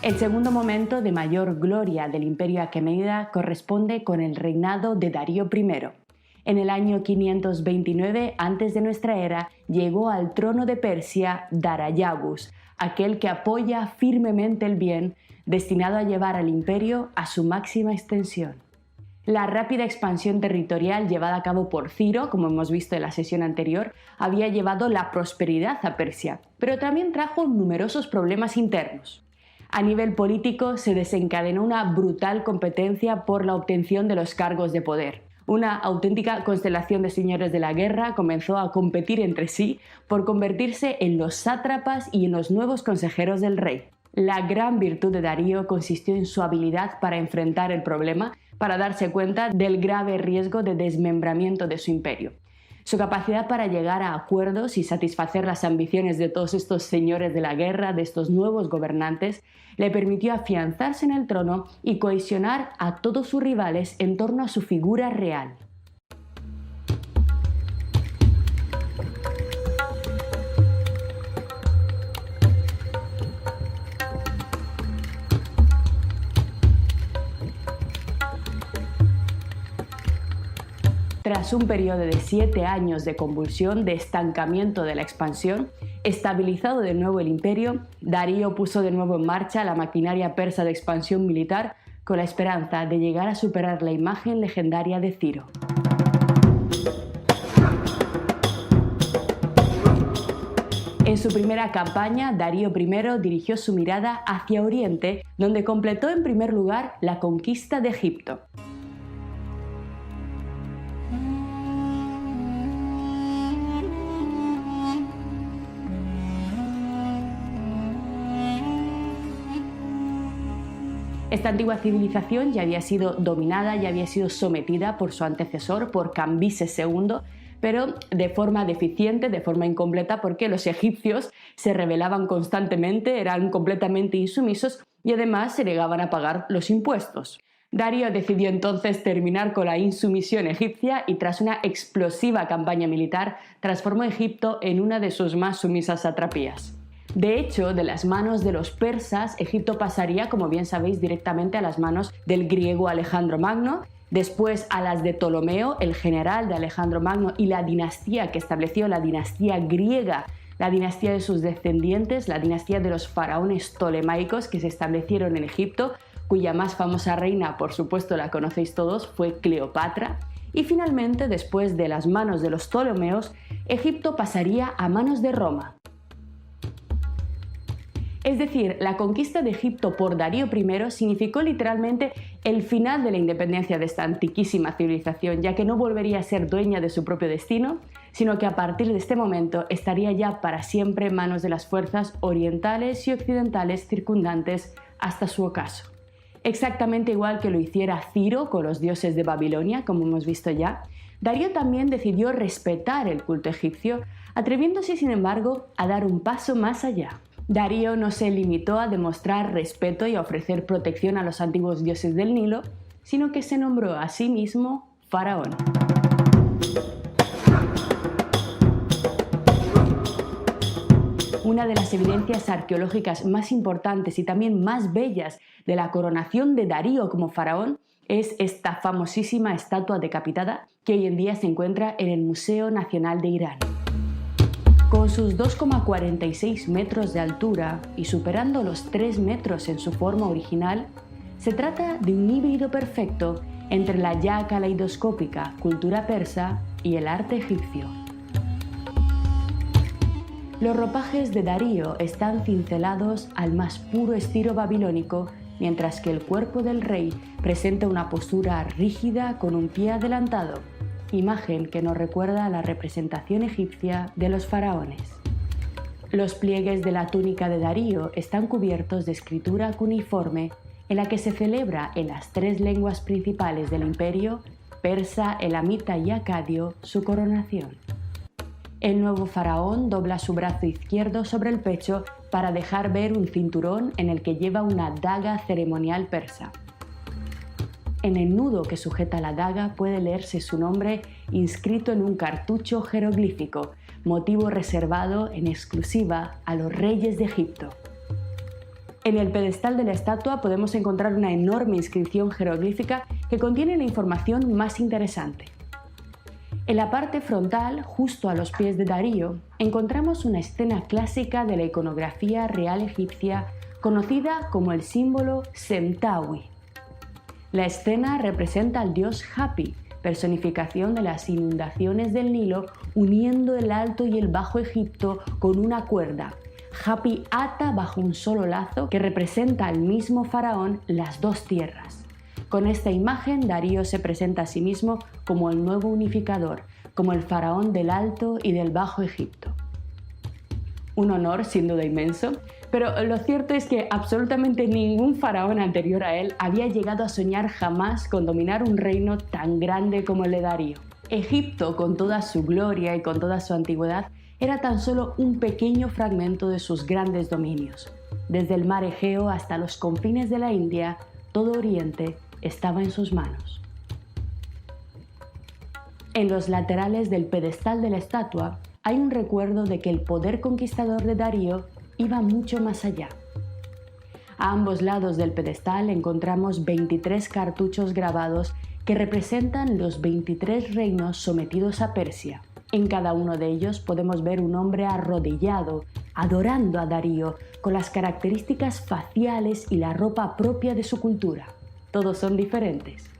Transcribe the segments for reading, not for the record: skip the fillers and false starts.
El segundo momento de mayor gloria del imperio aquemenida corresponde con el reinado de Darío I. En el año 529 a.C., llegó al trono de Persia Darayagus, aquel que apoya firmemente el bien, destinado a llevar al imperio a su máxima extensión. La rápida expansión territorial llevada a cabo por Ciro, como hemos visto en la sesión anterior, había llevado la prosperidad a Persia, pero también trajo numerosos problemas internos. A nivel político se desencadenó una brutal competencia por la obtención de los cargos de poder. Una auténtica constelación de señores de la guerra comenzó a competir entre sí por convertirse en los sátrapas y en los nuevos consejeros del rey. La gran virtud de Darío consistió en su habilidad para enfrentar el problema, para darse cuenta del grave riesgo de desmembramiento de su imperio. Su capacidad para llegar a acuerdos y satisfacer las ambiciones de todos estos señores de la guerra, de estos nuevos gobernantes, le permitió afianzarse en el trono y cohesionar a todos sus rivales en torno a su figura real. Tras un periodo de 7 años de convulsión, de estancamiento de la expansión, estabilizado de nuevo el imperio, Darío puso de nuevo en marcha la maquinaria persa de expansión militar con la esperanza de llegar a superar la imagen legendaria de Ciro. En su primera campaña, Darío I dirigió su mirada hacia Oriente, donde completó en primer lugar la conquista de Egipto. Esta antigua civilización ya había sido dominada, ya había sido sometida por su antecesor, por Cambises II, pero de forma deficiente, de forma incompleta, porque los egipcios se rebelaban constantemente, eran completamente insumisos y además se negaban a pagar los impuestos. Darío decidió entonces terminar con la insumisión egipcia y tras una explosiva campaña militar transformó Egipto en una de sus más sumisas satrapías. De hecho, de las manos de los persas, Egipto pasaría, como bien sabéis, directamente a las manos del griego Alejandro Magno, después a las de Ptolomeo, el general de Alejandro Magno, y la dinastía que estableció, la dinastía griega, la dinastía de sus descendientes, la dinastía de los faraones ptolemaicos que se establecieron en Egipto, cuya más famosa reina, por supuesto la conocéis todos, fue Cleopatra. Y finalmente, después de las manos de los Ptolomeos, Egipto pasaría a manos de Roma. Es decir, la conquista de Egipto por Darío I significó literalmente el final de la independencia de esta antiquísima civilización, ya que no volvería a ser dueña de su propio destino, sino que a partir de este momento estaría ya para siempre en manos de las fuerzas orientales y occidentales circundantes hasta su ocaso. Exactamente igual que lo hiciera Ciro con los dioses de Babilonia, como hemos visto ya, Darío también decidió respetar el culto egipcio, atreviéndose sin embargo a dar un paso más allá. Darío no se limitó a demostrar respeto y a ofrecer protección a los antiguos dioses del Nilo, sino que se nombró a sí mismo faraón. Una de las evidencias arqueológicas más importantes y también más bellas de la coronación de Darío como faraón es esta famosísima estatua decapitada que hoy en día se encuentra en el Museo Nacional de Irán. Con sus 2,46 metros de altura y superando los 3 metros en su forma original, se trata de un híbrido perfecto entre la ya caleidoscópica cultura persa y el arte egipcio. Los ropajes de Darío están cincelados al más puro estilo babilónico, mientras que el cuerpo del rey presenta una postura rígida con un pie adelantado, imagen que nos recuerda a la representación egipcia de los faraones. Los pliegues de la túnica de Darío están cubiertos de escritura cuneiforme en la que se celebra en las 3 lenguas principales del imperio, persa, elamita y acadio, su coronación. El nuevo faraón dobla su brazo izquierdo sobre el pecho para dejar ver un cinturón en el que lleva una daga ceremonial persa. En el nudo que sujeta la daga puede leerse su nombre inscrito en un cartucho jeroglífico, motivo reservado en exclusiva a los reyes de Egipto. En el pedestal de la estatua podemos encontrar una enorme inscripción jeroglífica que contiene la información más interesante. En la parte frontal, justo a los pies de Darío, encontramos una escena clásica de la iconografía real egipcia conocida como el símbolo Semtawi. La escena representa al dios Hapi, personificación de las inundaciones del Nilo, uniendo el Alto y el Bajo Egipto con una cuerda. Hapi ata bajo un solo lazo que representa al mismo faraón las dos tierras. Con esta imagen, Darío se presenta a sí mismo como el nuevo unificador, como el faraón del Alto y del Bajo Egipto. Un honor sin duda inmenso, pero lo cierto es que absolutamente ningún faraón anterior a él había llegado a soñar jamás con dominar un reino tan grande como el de Darío. Egipto, con toda su gloria y con toda su antigüedad, era tan solo un pequeño fragmento de sus grandes dominios. Desde el mar Egeo hasta los confines de la India, todo Oriente estaba en sus manos. En los laterales del pedestal de la estatua hay un recuerdo de que el poder conquistador de Darío iba mucho más allá. A ambos lados del pedestal encontramos 23 cartuchos grabados que representan los 23 reinos sometidos a Persia. En cada uno de ellos podemos ver un hombre arrodillado, adorando a Darío, con las características faciales y la ropa propia de su cultura. Todos son diferentes.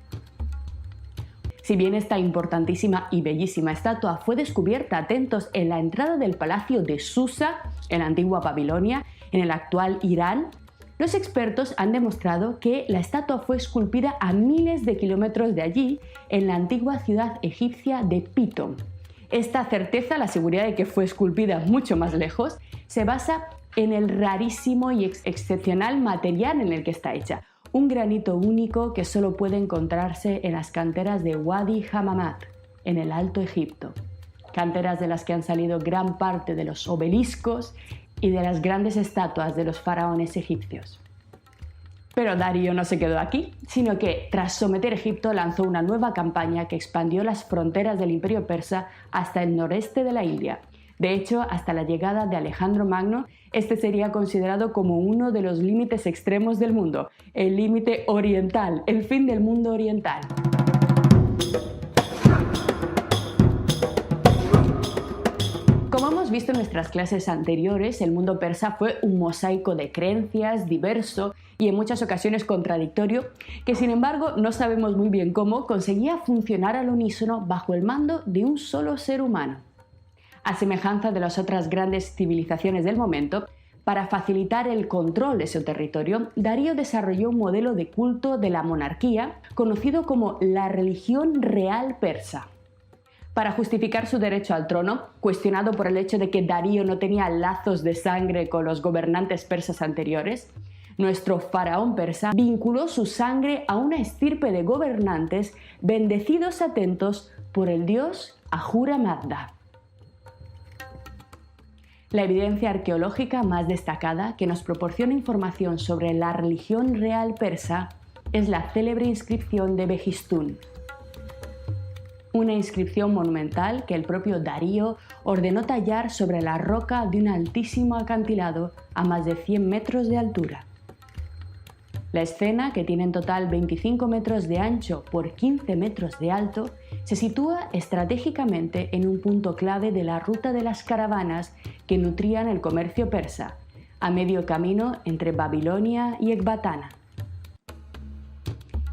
Si bien esta importantísima y bellísima estatua fue descubierta, atentos, en la entrada del palacio de Susa, en la antigua Babilonia, en el actual Irán, los expertos han demostrado que la estatua fue esculpida a miles de kilómetros de allí, en la antigua ciudad egipcia de Pitom. Esta certeza, la seguridad de que fue esculpida mucho más lejos, se basa en el rarísimo y excepcional material en el que está hecha. Un granito único que solo puede encontrarse en las canteras de Wadi Hammamat, en el Alto Egipto. Canteras de las que han salido gran parte de los obeliscos y de las grandes estatuas de los faraones egipcios. Pero Darío no se quedó aquí, sino que tras someter Egipto lanzó una nueva campaña que expandió las fronteras del Imperio Persa hasta el noreste de la India. De hecho, hasta la llegada de Alejandro Magno, este sería considerado como uno de los límites extremos del mundo, el límite oriental, el fin del mundo oriental. Como hemos visto en nuestras clases anteriores, el mundo persa fue un mosaico de creencias, diverso y en muchas ocasiones contradictorio, que sin embargo no sabemos muy bien cómo conseguía funcionar al unísono bajo el mando de un solo ser humano. A semejanza de las otras grandes civilizaciones del momento, para facilitar el control de su territorio, Darío desarrolló un modelo de culto de la monarquía conocido como la religión real persa. Para justificar su derecho al trono, cuestionado por el hecho de que Darío no tenía lazos de sangre con los gobernantes persas anteriores, nuestro faraón persa vinculó su sangre a una estirpe de gobernantes bendecidos atentos por el dios Ahura Mazda. La evidencia arqueológica más destacada que nos proporciona información sobre la religión real persa es la célebre inscripción de Behistún. Una inscripción monumental que el propio Darío ordenó tallar sobre la roca de un altísimo acantilado a más de 100 metros de altura. La escena, que tiene en total 25 metros de ancho por 15 metros de alto, se sitúa estratégicamente en un punto clave de la ruta de las caravanas que nutrían el comercio persa, a medio camino entre Babilonia y Ecbatana.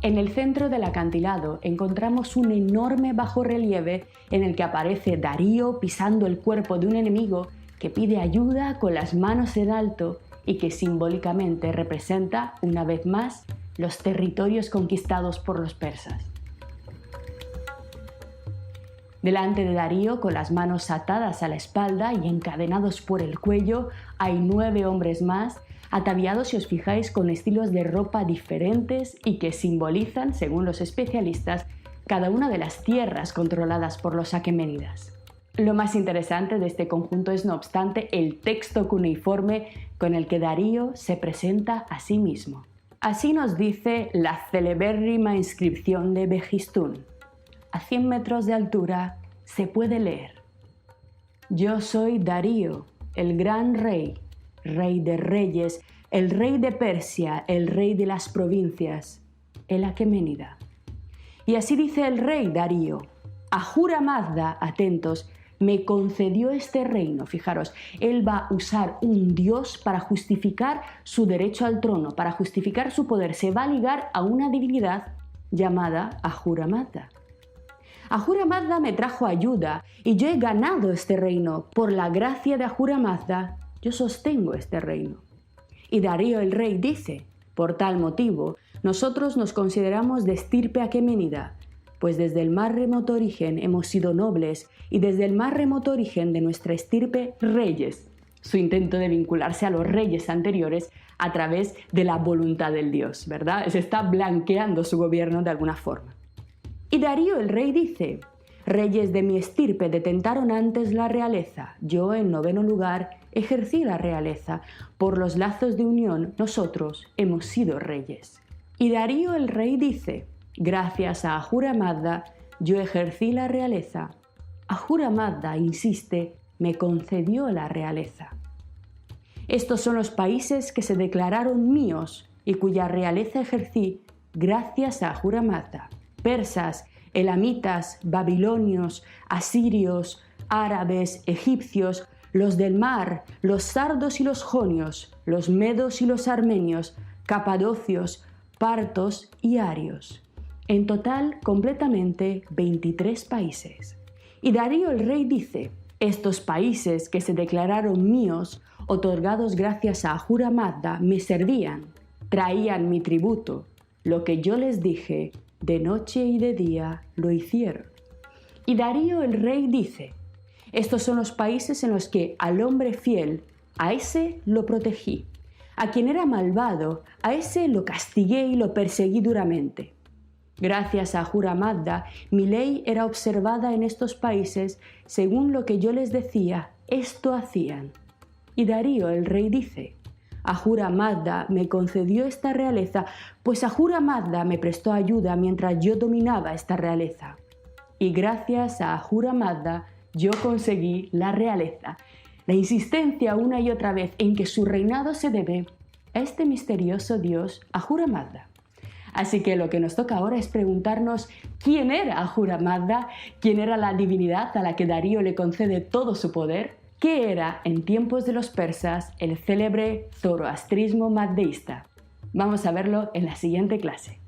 En el centro del acantilado encontramos un enorme bajorrelieve en el que aparece Darío pisando el cuerpo de un enemigo que pide ayuda con las manos en alto y que simbólicamente representa, una vez más, los territorios conquistados por los persas. Delante de Darío, con las manos atadas a la espalda y encadenados por el cuello, hay 9 hombres más, ataviados, si os fijáis, con estilos de ropa diferentes y que simbolizan, según los especialistas, cada una de las tierras controladas por los aqueménidas. Lo más interesante de este conjunto es, no obstante, el texto cuneiforme con el que Darío se presenta a sí mismo. Así nos dice la celebérrima inscripción de Behistún. A 100 metros de altura se puede leer: Yo soy Darío, el gran rey, rey de reyes, el rey de Persia, el rey de las provincias, el aqueménida. Y así dice el rey Darío: Ahura Mazda, atentos, me concedió este reino. Fijaros, él va a usar un dios para justificar su derecho al trono, para justificar su poder. Se va a ligar a una divinidad llamada Ahura Mazda. Ahura Mazda me trajo ayuda y yo he ganado este reino. Por la gracia de Ahura Mazda, yo sostengo este reino. Y Darío el rey dice: por tal motivo, nosotros nos consideramos de estirpe aqueménida, pues desde el más remoto origen hemos sido nobles y desde el más remoto origen de nuestra estirpe reyes. Su intento de vincularse a los reyes anteriores a través de la voluntad del Dios, ¿verdad? Se está blanqueando su gobierno de alguna forma. Y Darío el rey dice: reyes de mi estirpe detentaron antes la realeza, yo en 9º lugar ejercí la realeza, por los lazos de unión nosotros hemos sido reyes. Y Darío el rey dice: gracias a Ahura Mazda yo ejercí la realeza. Ahura Mazda, insiste, me concedió la realeza. Estos son los países que se declararon míos y cuya realeza ejercí gracias a Ahura Mazda: persas, elamitas, babilonios, asirios, árabes, egipcios, los del mar, los sardos y los jonios, los medos y los armenios, capadocios, partos y arios. En total, completamente, 23 países. Y Darío el rey dice: estos países que se declararon míos, otorgados gracias a Ahura Mazda, me servían, traían mi tributo. Lo que yo les dije, de noche y de día lo hicieron. Y Darío el rey dice: estos son los países en los que al hombre fiel, a ese lo protegí. A quien era malvado, a ese lo castigué y lo perseguí duramente. Gracias a Ahura Mazda, mi ley era observada en estos países, según lo que yo les decía, esto hacían. Y Darío el rey dice: Ahura Mazda me concedió esta realeza, pues Ahura Mazda me prestó ayuda mientras yo dominaba esta realeza. Y gracias a Ahura Mazda yo conseguí la realeza. La insistencia una y otra vez en que su reinado se debe a este misterioso dios Ahura Mazda. Así que lo que nos toca ahora es preguntarnos quién era Ahura Mazda, quién era la divinidad a la que Darío le concede todo su poder, qué era en tiempos de los persas el célebre zoroastrismo mazdeísta. Vamos a verlo en la siguiente clase.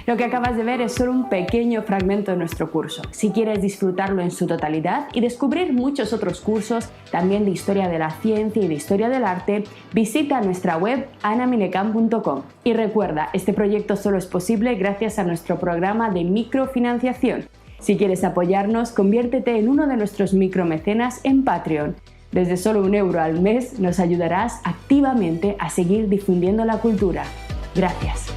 Lo que acabas de ver es solo un pequeño fragmento de nuestro curso. Si quieres disfrutarlo en su totalidad y descubrir muchos otros cursos, también de historia de la ciencia y de historia del arte, visita nuestra web anaminecan.com. Y recuerda, este proyecto solo es posible gracias a nuestro programa de microfinanciación. Si quieres apoyarnos, conviértete en uno de nuestros micromecenas en Patreon. Desde solo €1 al mes nos ayudarás activamente a seguir difundiendo la cultura. Gracias.